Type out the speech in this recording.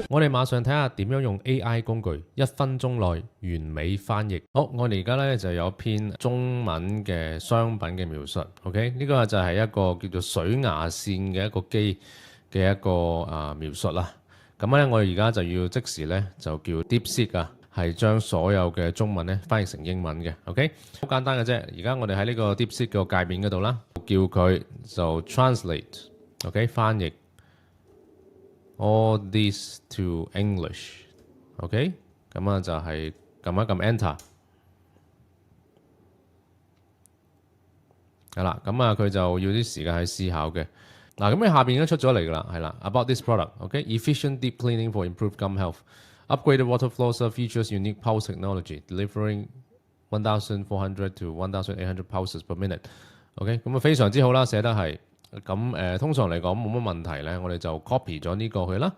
我哋馬上睇下點樣用 AI 工具1分鐘內完美翻譯。好，我哋而家咧就有篇中文嘅商品嘅描述。OK，呢個就係一個叫做水牙線嘅一個機嘅一個描述啦。咁咧，我哋而家就要即時咧就叫 DeepSeek 啊，係將所有嘅中文咧翻譯成英文嘅。OK， 好簡單嘅啫。而家我哋喺呢個 DeepSeek 個界面嗰度啦，叫佢就 translate，OK， 翻譯。All this to English，OK，咁啊就係撳一撳 Enter， 係啦，咁啊佢就要啲時間去思考嘅。嗱，咁你下邊已經出咗嚟㗎啦，係啦 ，About this product，OK，efficient deep cleaning for improved gum health，upgraded water flosser features unique pulse technology，delivering 1,400 to 1,800 pulses per minute，OK，咁啊非常之好啦，寫得係。咁通常嚟講冇乜問題咧，我哋就 copy 咗呢個去啦。